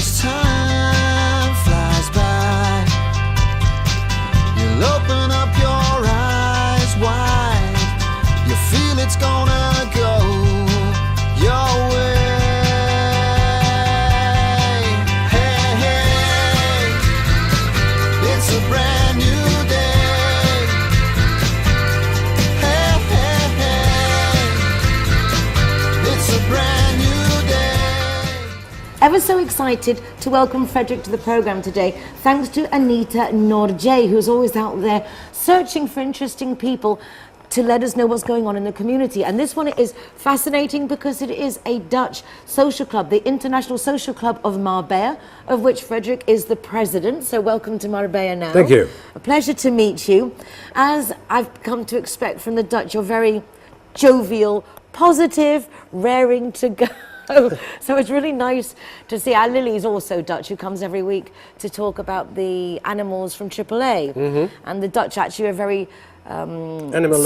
as time flies by, you'll open up your eyes wide. You feel it's gonna go your way. Hey, hey, it's a brand new day. Hey, hey, hey, it's a brand new day. Ever so excited to welcome Frederick to the programme today, thanks to Anita Norje, who's always out there searching for interesting people to let us know what's going on in the community. And this one is fascinating because it is a Dutch social club, the International Social Club of Marbella, of which Frederick is the president. So welcome to Marbella now. Thank you. A pleasure to meet you. As I've come to expect from the Dutch, you're very jovial, positive, raring to go. So it's really nice to see. Our Lily's also Dutch, who comes every week to talk about the animals from AAA. And the Dutch actually are very animal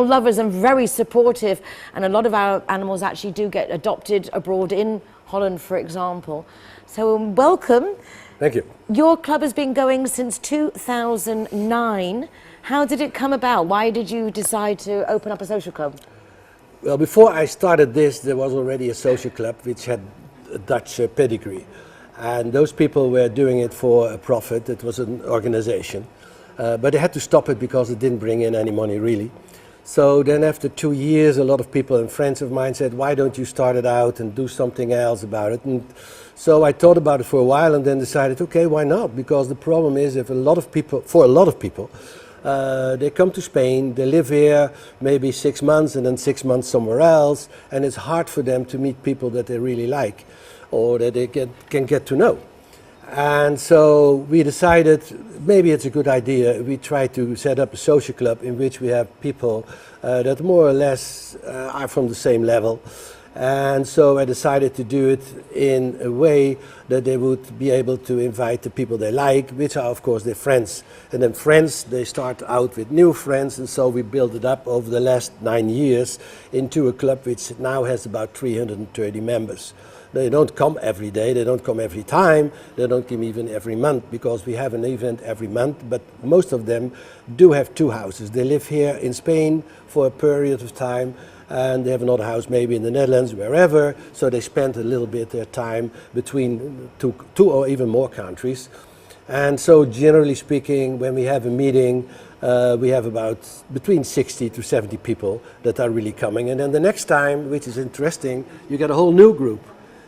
lovers and very supportive, and a lot of our animals actually do get adopted abroad, in Holland for example. So welcome. Thank you. Your club has been going since 2009. How did it come about? Why did you decide to open up a social club? Well, before I started this, there was already a social club which had a Dutch pedigree, and those people were doing it for a profit. It was an organization. But they had to stop it because it didn't bring in any money, really. So then after 2 years, a lot of people and friends of mine said, why don't you start it out and do something else about it? And so I thought about it for a while and then decided, okay, why not? Because the problem is, if a lot of people, they come to Spain, they live here maybe 6 months and then 6 months somewhere else, and it's hard for them to meet people that they really like or that they can get to know. And so we decided maybe it's a good idea. We try to set up a social club in which we have people that more or less are from the same level. And so I decided to do it in a way that they would be able to invite the people they like, which are of course their friends. And then friends, they start out with new friends, and so we built it up over the last 9 years into a club which now has about 330 members. They don't come every day, they don't come every time, they don't come even every month, because we have an event every month, but most of them do have 2 houses. They live here in Spain for a period of time, and they have another house maybe in the Netherlands, wherever, so they spend a little bit their time between two or even more countries. And so generally speaking, when we have a meeting, we have about between 60 to 70 people that are really coming, and then the next time, which is interesting, you get a whole new group.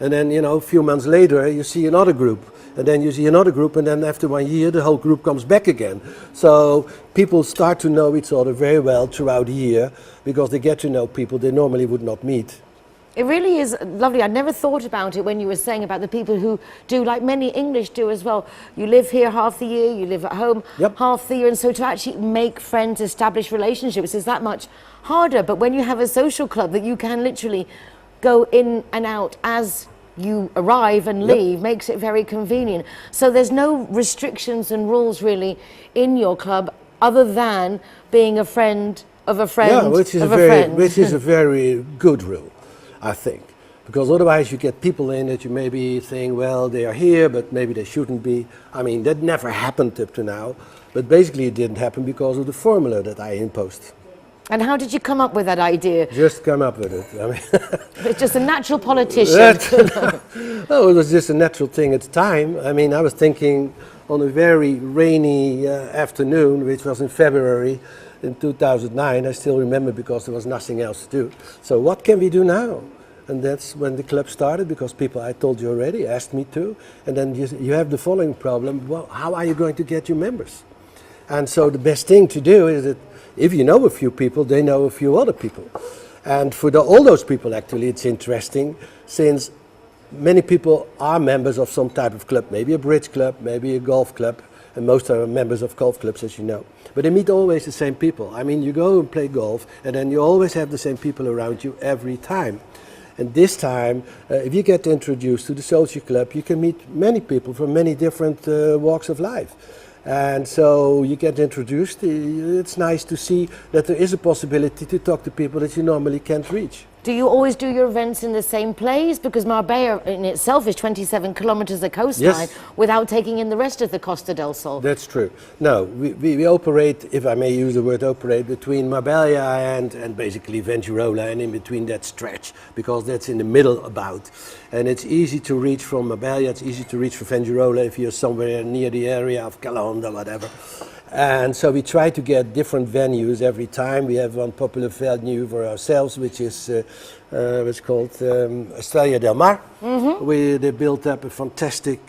And then, you know, a few months later, you see another group. And then you see another group, and then after 1 year, the whole group comes back again. So people start to know each other very well throughout the year, because they get to know people they normally would not meet. It really is lovely. I never thought about it when you were saying about the people who do, like many English do as well. You live here half the year, you live at home half the year, and so to actually make friends, establish relationships is that much harder. But when you have a social club that you can literally go in and out as you arrive and leave, makes it very convenient. So there's no restrictions and rules really in your club other than being a friend of a friend which is a very good rule, I think. Because otherwise you get people in that you maybe think, well, they are here, but maybe they shouldn't be. I mean, that never happened up to now, but basically it didn't happen because of the formula that I imposed. And how did you come up with that idea? Just come up with it. I mean, it's just a natural politician. Oh, it was just a natural thing at the time. I mean, I was thinking on a very rainy afternoon, which was in February in 2009. I still remember because there was nothing else to do. So what can we do now? And that's when the club started, because people, I told you already, asked me to. And then you have the following problem. Well, how are you going to get your members? And so the best thing to do is that if you know a few people, they know a few other people. And for all those people, actually, it's interesting, since many people are members of some type of club, maybe a bridge club, maybe a golf club, and most are members of golf clubs, as you know. But they meet always the same people. I mean, you go and play golf, and then you always have the same people around you every time. And this time, if you get introduced to the social club, you can meet many people from many different walks of life. And so you get introduced. It's nice to see that there is a possibility to talk to people that you normally can't reach. Do you always do your events in the same place? Because Marbella in itself is 27 kilometers of coastline without taking in the rest of the Costa del Sol. That's true. No, we operate, if I may use the word operate, between Marbella and basically Fuengirola, and in between that stretch, because that's in the middle about. And it's easy to reach from Marbella, it's easy to reach from Fuengirola if you're somewhere near the area of Calonda, whatever. And so we try to get different venues every time. We have one popular venue for ourselves, which is what's called Estrella del Mar. They built up a fantastic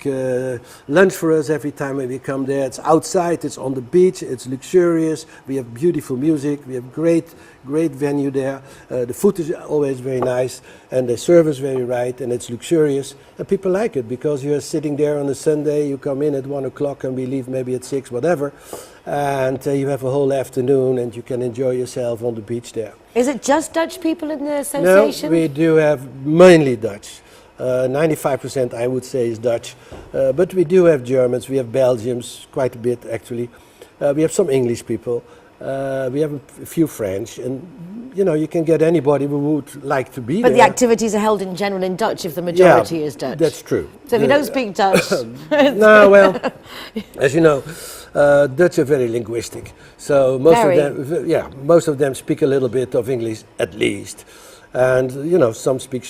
lunch for us every time when we come there. It's outside, it's on the beach, it's luxurious. We have beautiful music, we have great venue there. The food is always very nice, and the service very right, and it's luxurious. And people like it because you're sitting there on a Sunday, you come in at 1 o'clock and we leave maybe at 6, whatever. And you have a whole afternoon and you can enjoy yourself on the beach there. Is it just Dutch people in the association? No, we do have mainly Dutch. 95% I would say is Dutch. But we do have Germans, we have Belgians, quite a bit actually. We have some English people. We have a few French, and you know, you can get anybody who would like to be there. But the activities are held in general in Dutch if the majority is Dutch. That's true. So if you don't speak Dutch... No, well, as you know, Dutch are very linguistic. So most of them speak a little bit of English at least. And you know, some speak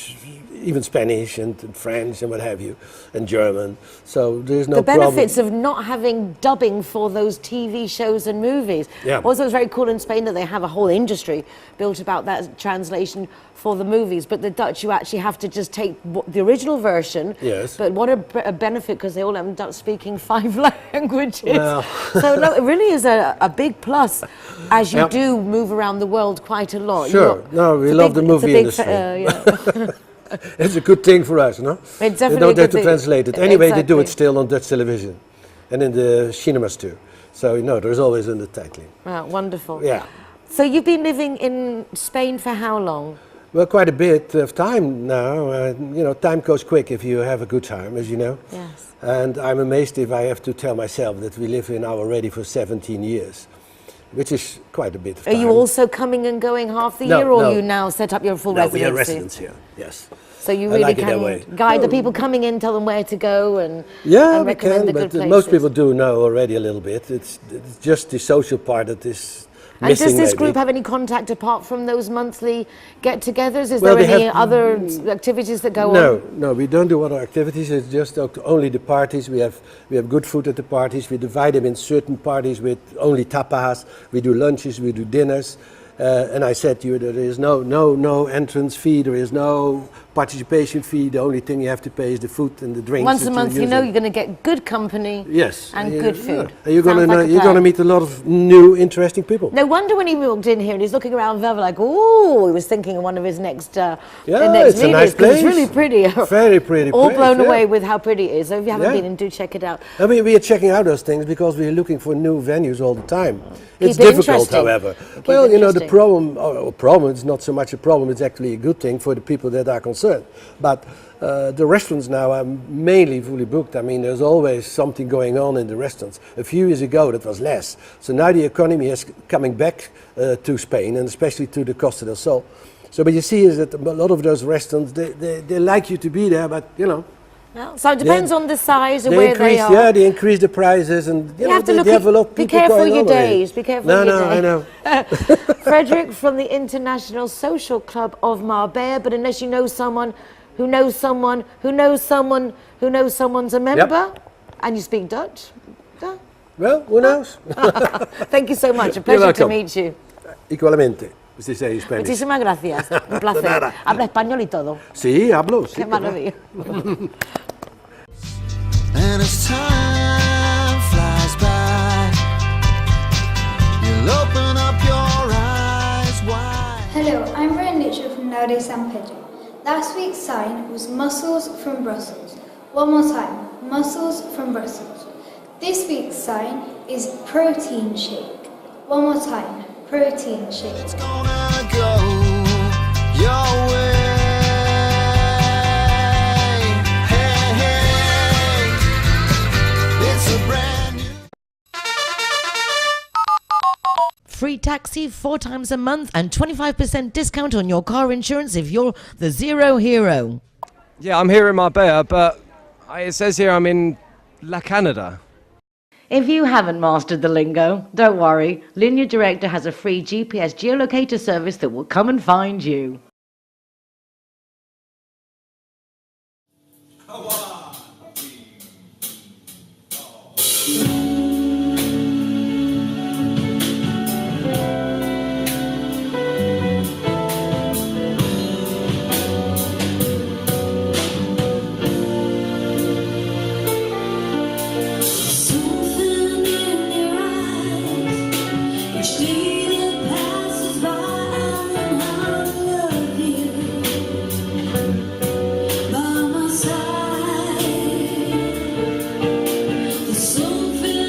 even Spanish and French and what have you, and German. So there's no problem. The benefits of not having dubbing for those TV shows and movies. Also, it's very cool in Spain that they have a whole industry built about that translation for the movies. But the Dutch, you actually have to just take the original version. Yes. But what a benefit, because they all have Dutch speaking 5 languages. Well. So no, it really is a big plus as you do move around the world quite a lot. Sure. No, we love the movie industry. It's a good thing for us, no? It's definitely they don't a good have to thing. translate it. Anyway, they do Exactly. it still on Dutch television and in the cinemas too. So, you know, there's always undertitling. Wow, wonderful. Yeah. So you've been living in Spain for how long? Well, quite a bit of time now. You know, time goes quick if you have a good time, as you know. Yes. And I'm amazed if I have to tell myself that we live here now already for 17 years, which is quite a bit of time. Are you also coming and going half the year, or you now set up your full residency? We are residents here, yes. So you really like it that way. can guide the people coming in, tell them where to go, and we recommend can, the but good places. most people do know already a little bit. It's just the social part that is and missing. does this maybe. group have any contact apart from those monthly get-togethers? Is Well, there they any have- other activities that go on? No, we don't do other activities. It's just only the parties. We have good food at the parties. We divide them in certain parties with only tapas. We do lunches, we do dinners. And I said to you that there is no entrance fee. There is no participation fee. The only thing you have to pay is the food and the drinks. Once a month, you know you're going to get good company and good food. And you're Sounds like a going to plan. meet a lot of new, interesting people. No wonder when he walked in here and he's looking around Velvet like, ooh, he was thinking of one of his next it's a nice place. It's really pretty. Very pretty All place, blown away with how pretty it is. So if you haven't been in, do check it out. I mean, we are checking out those things because we are looking for new venues all the time. It's Keep it difficult, interesting. however. Keep Well, it you know, the interesting. problem, it's not so much a problem, it's actually a good thing for the people that are concerned. But the restaurants now are mainly fully booked. I mean, there's always something going on in the restaurants. A few years ago, that was less. So now the economy is coming back to Spain, and especially to the Costa del Sol. So what you see is that a lot of those restaurants, they like you to be there, but, you know, Well, so it depends on the size and they where they increase, are. yeah, they increase the prices, and you know, have to they look have a lot of be people careful going your on already. days. Be careful your No, days. I know. Frederick from the International Social Club of Marbella, but unless you know someone who knows someone who knows someone who knows someone's a member, and you speak Dutch. Well, who knows? Thank you so much. A pleasure to welcome. meet you. Igualmente. Usted say Spanish. Muchísimas gracias. Un placer. nada. Habla español y todo. Sí, hablo. Sí, Qué maravilla. And as time flies by, you'll open up your eyes wide. Hello, I'm Rowan Lichfield from Laude San Pedro. Last week's sign was Mussels from Brussels. One more time, Mussels from Brussels. This week's sign is Protein Shake. One more time, Protein Shake. It's gonna go your way. Hey, hey, it's a brand new. Free taxi 4 times a month and 25% discount on your car insurance if you're the Zero Hero. Yeah, I'm here in Marbella, but it says here I'm in La Canada. If you haven't mastered the lingo, don't worry. Linear Director has a free GPS geolocator service that will come and find you. Something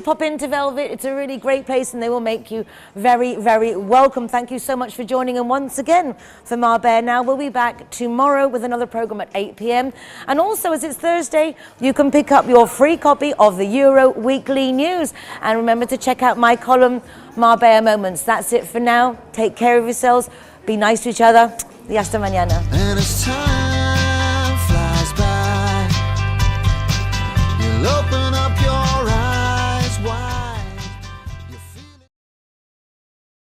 pop into Velvet. It's a really great place and they will make you very, very welcome. Thank you so much for joining. And once again, for Marbella Now, we'll be back tomorrow with another program at 8 p.m. And also, as it's Thursday, you can pick up your free copy of the Euro Weekly News. And remember to check out my column, Marbella Moments. That's it for now. Take care of yourselves. Be nice to each other. Y hasta mañana.